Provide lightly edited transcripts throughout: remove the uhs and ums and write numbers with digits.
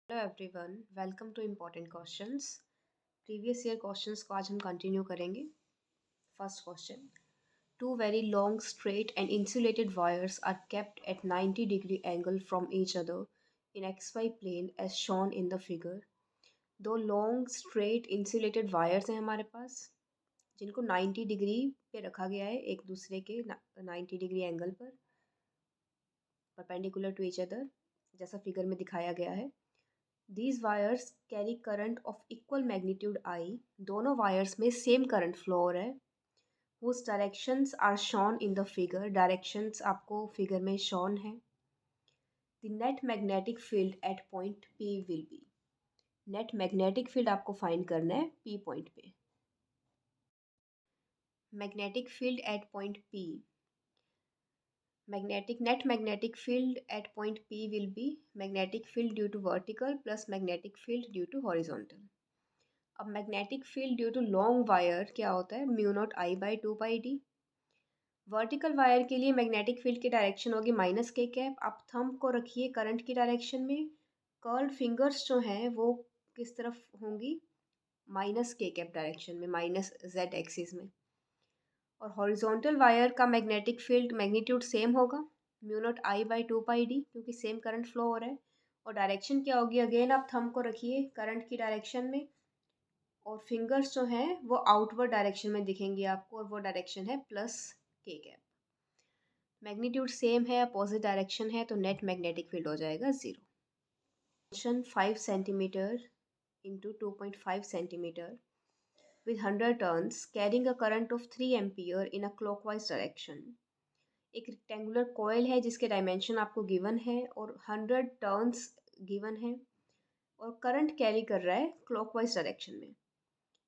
Hello everyone, welcome to important questions. Previous year questions को आज हम कंटिन्यू करेंगे। First question, two very long straight and insulated wires are kept at 90 degree angle from each other in x y plane as shown in the figure. दो long straight insulated wires हैं हमारे पास, जिनको 90 degree पे रखा गया है, एक दूसरे के 90 डिग्री एंगल पर, परपेंडिकुलर टू ईच अदर, जैसा फिगर में दिखाया गया है। These wires carry current of equal magnitude I. दोनों wires में same current flow हो रहा है, whose directions are shown in the figure. Directions आपको figure में shown है. The net magnetic field at point P will be. Net magnetic field आपको find करना है P point पे. Magnetic field at point P. Net magnetic field at point P will be magnetic field due to vertical plus magnetic field due to horizontal. अब magnetic field due to long wire क्या होता है, mu naught I by 2 pi d. Vertical wire के लिए magnetic field की direction होगी minus k cap. आप thumb को रखिए करंट की डायरेक्शन में, कर्ल्ड फिंगर्स जो हैं वो किस तरफ होंगी, माइनस के कैप डायरेक्शन में, माइनस जेड एक्सिस में। और हॉरिजॉन्टल वायर का मैग्नेटिक फील्ड मैग्नीट्यूड सेम होगा, mu naught I by 2 pi D, क्योंकि सेम करंट फ्लो हो रहा है। और डायरेक्शन क्या होगी, अगेन आप थंब को रखिए करंट की डायरेक्शन में, और फिंगर्स जो हैं वो आउटवर्ड डायरेक्शन में दिखेंगी आपको, और वो डायरेक्शन है प्लस के कैप। मैग्नीट्यूड सेम है, अपोजिट डायरेक्शन है, तो नेट मैग्नेटिक फील्ड हो जाएगा 0। Question 5 centimetre into 2.5 centimetre with 100 turns carrying a current of 3 ampere in a clockwise direction। एक रेक्टेंगुलर कॉयल है जिसके डायमेंशन आपको गिवन है और 100 टर्न्स गिवन है, और करंट कैरी कर रहा है क्लॉकवाइज डायरेक्शन में,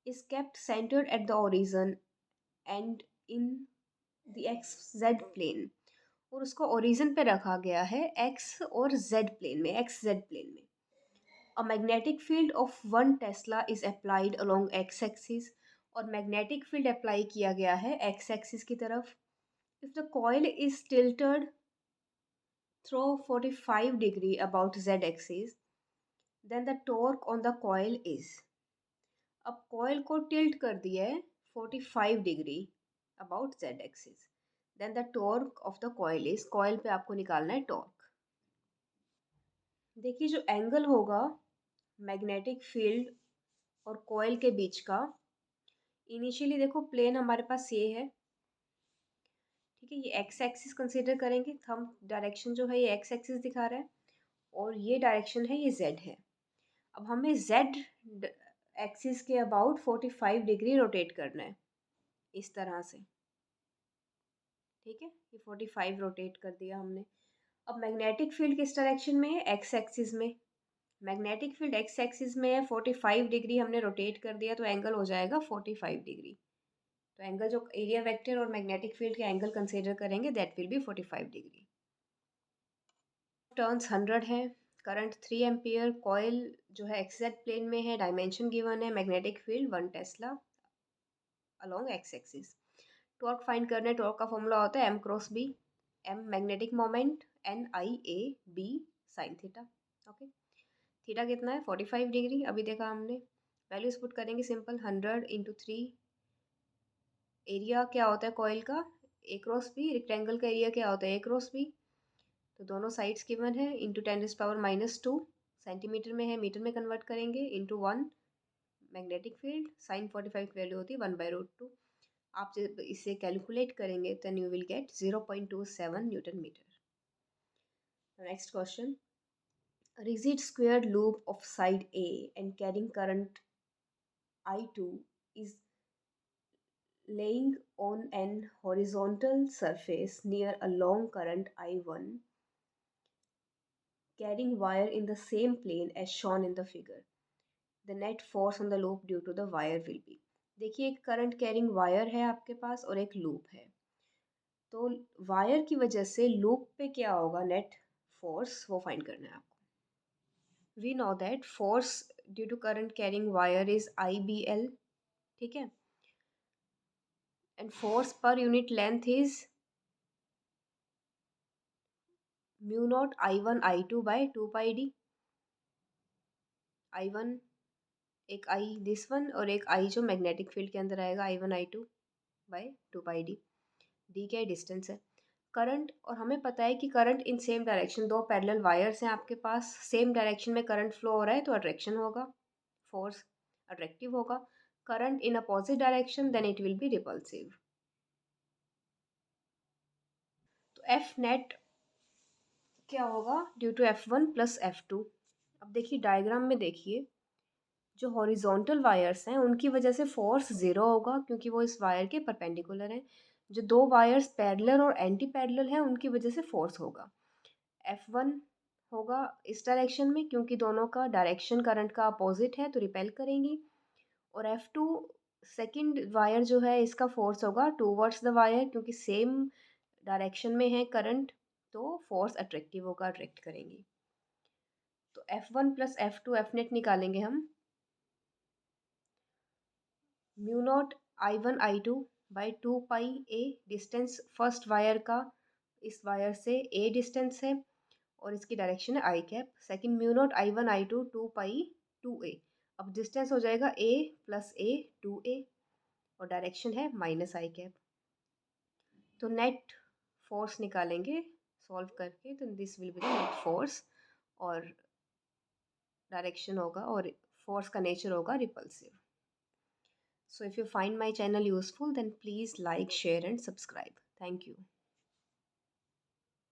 is kept centered at the origin and in the xz plane। और उसको ओरिजिन पे रखा गया है x और z प्लेन में, xz प्लेन में। A magnetic field of 1 tesla is applied along x axis. और मैग्नेटिक फील्ड अप्लाई किया गया है x एक्सिस की तरफ। If the coil is tilted through 45 degree about z axis, then the torque on the coil is. अब coil को tilt कर दिया है 45 degree about z axis, then the torque of the coil is, coil पे आपको निकालना है torque. देखिए जो एंगल होगा मैग्नेटिक फील्ड और कॉइल के बीच का, इनिशियली देखो प्लेन हमारे पास ये है, ठीक है, ये एक्स एक्सिस कंसीडर करेंगे, थंब डायरेक्शन जो है ये एक्स एक्सिस दिखा रहा है, और ये डायरेक्शन है ये जेड है। अब हमें जेड एक्सिस के अबाउट 45 डिग्री रोटेट करना है इस तरह से, ठीक है, ये 45 रोटेट कर दिया हमने। अब मैग्नेटिक फील्ड किस डायरेक्शन में है, एक्स एक्सिस में। मैग्नेटिक फील्ड एक्स एक्सिस में है, 45 डिग्री हमने रोटेट कर दिया, तो एंगल हो जाएगा 45 डिग्री। तो एंगल जो एरिया वेक्टर और मैग्नेटिक फील्ड के एंगल कंसीडर करेंगे that will be 45 degree. Turns 100 है, करंट 3 एम्पियर, कॉइल जो है एक्सजेड प्लेन में है, डायमेंशन गिवन है, magnetic field 1 tesla along x axis. Torque find करना है, टॉर्क का फॉर्मूला होता है M cross B, M magnetic moment, N I A B sine theta. Okay, theta कितना है 45 डिग्री, अभी देखा हमने। वैल्यूज पुट करेंगे सिंपल, 100 इंटू 3, एरिया क्या होता है कॉइल का, ए क्रॉस बी, रेक्टेंगल का एरिया क्या होता है ए क्रॉस बी, तो दोनों साइड्स गिवन है, इंटू 10⁻⁻², सेंटीमीटर में है मीटर में कन्वर्ट करेंगे, इंटू 1 मैग्नेटिक फील्ड, साइन 45 की वैल्यू होती है 1/√2। आप जब इसे कैलकुलेट करेंगे then you will get 0.27 newton metre. Next question, rigid square loop of side A and carrying current I2 is laying on an horizontal surface near a long current I1 carrying wire in the same plane as shown in the figure। The net force on the loop due to the wire will be। देखिए एक current carrying wire है आपके पास और एक loop है, तो wire की वजह से लूप पे क्या होगा नेट फोर्स, वो फाइंड करना है आपको। We know that force due to current carrying wire is IBL, ठीक है, and force per unit length is mu naught I1 I2 by 2 pi d. I1, एक I दिस वन और एक I जो मैग्नेटिक फील्ड के अंदर आएगा, I1 I2 by 2 πd। D क्या डिस्टेंस है, करंट, और हमें पता है कि करंट इन सेम डायरेक्शन, दो पैरेलल वायर्स हैं आपके पास, सेम डायरेक्शन में करंट फ्लो हो रहा है तो अट्रैक्शन होगा, फोर्स अट्रैक्टिव होगा। Current in opposite direction then it will be repulsive. तो एफ नेट क्या होगा due to F1 plus F2। अब देखिए डायग्राम में देखिए, जो हॉरिजॉन्टल वायर्स हैं उनकी वजह से फोर्स ज़ीरो होगा क्योंकि वो इस वायर के परपेंडिकुलर हैं। जो दो वायर्स पैरेलल और एंटी पैरेलल हैं उनकी वजह से फोर्स होगा। F1 होगा इस डायरेक्शन में क्योंकि दोनों का डायरेक्शन करंट का अपोजिट है तो रिपेल करेंगी। और F2 सेकंड वायर जो है इसका फोर्स होगा टूवर्ड्स द वायर क्योंकि सेम डायरेक्शन में है करंट, तो फोर्स अट्रैक्टिव होगा, अट्रैक्ट करेंगी। तो F1 plus F2 F net निकालेंगे हम, mu naught I1 I2 by 2 π a, distance first wire का इस वायर से a डिस्टेंस है और इसकी डायरेक्शन है I cap. Second mu naught I1 I2 2 π 2a, अब डिस्टेंस हो जाएगा a प्लस a 2a और डायरेक्शन है माइनस आई कैप। तो नेट फोर्स निकालेंगे सॉल्व करके, तो this will be the net force, और डायरेक्शन होगा और फोर्स का नेचर होगा repulsive. So if you find my channel useful, then please like, share and subscribe. Thank you.